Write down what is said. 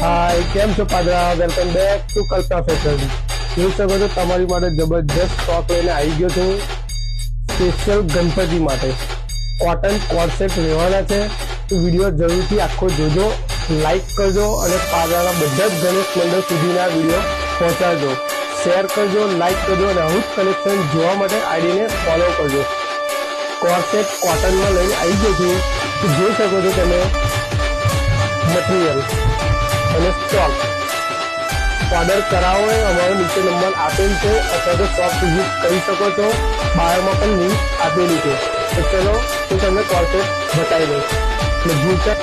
હાય, કેમ છો Padra? Welcome back to Kalpana fashion. જોઈ શકો છો તમારી માટે જબરજસ્ત સ્ટોક લઈને આવી ગયો છું. સ્પેશિયલ ગણપતિ માટે કોટન કોન્સેપ્ટ રહેવાના છે. તો વિડીયો જરૂરથી આખો જોજો, લાઈક કરજો અને પાદરાના બધા જ ગણેશ મંડળ સુધીના વિડીયો પહોંચાડજો. શેર કરજો, લાઈક કરજો અને આવું જ કલેક્શન જોવા માટે આઈડીને ફોલો કરજો. કોન્સેપ્ટ કોટનમાં લઈને આવી ગયો છું. તો જોઈ શકો છો તમે મટીરિયલ અને સ્ટોક ઓર્ડર કરાવો હોય અમારો નીચે નંબર આપેલ છે અથવા તો શોપ વિઝિટ કરી શકો છો. બાયોમાં પણ લિંક આપેલી છે. તો ચલો હું તમને કોન્સેપ્ટ બતાવી દઉં. એટલે ભૂલતા